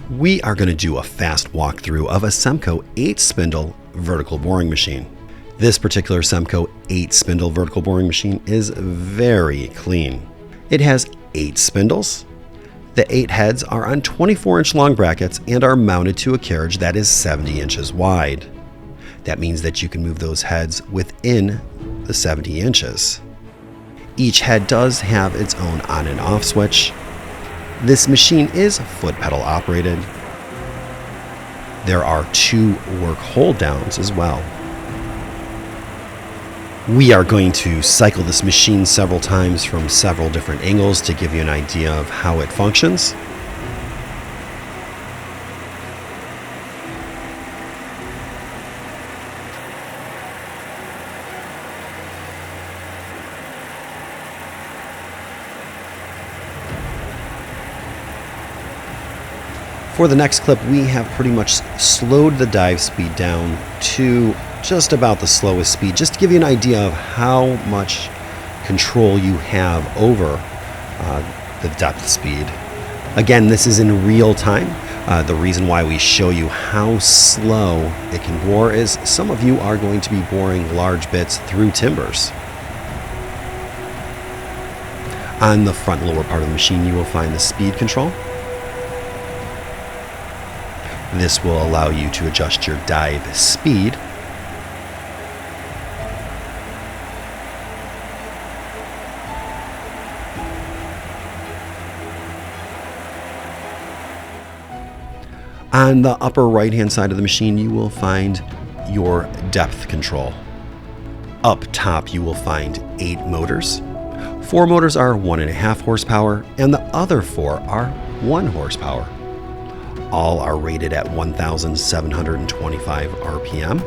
We are going to do a fast walkthrough of a Cemco 8-spindle vertical boring machine. This particular Cemco 8-spindle vertical boring machine is very clean. It has 8 spindles. The 8 heads are on 24-inch long brackets and are mounted to a carriage that is 70 inches wide. That means that you can move those heads within the 70 inches. Each head does have its own on and off switch. This machine is foot pedal operated. There are 2 work hold downs as well. We are going to cycle this machine several times from several different angles to give you an idea of how it functions. For the next clip, we have pretty much slowed the dive speed down to just about the slowest speed, just to give you an idea of how much control you have over the depth speed. Again, this is in real time. The reason why we show you how slow it can bore is some of you are going to be boring large bits through timbers. On the front lower part of the machine, you will find the speed control. This will allow you to adjust your dive speed. On the upper right-hand side of the machine, you will find your depth control. Up top, you will find 8 motors. 4 motors are 1.5 horsepower, and the other 4 are 1 horsepower. All are rated at 1,725 RPM.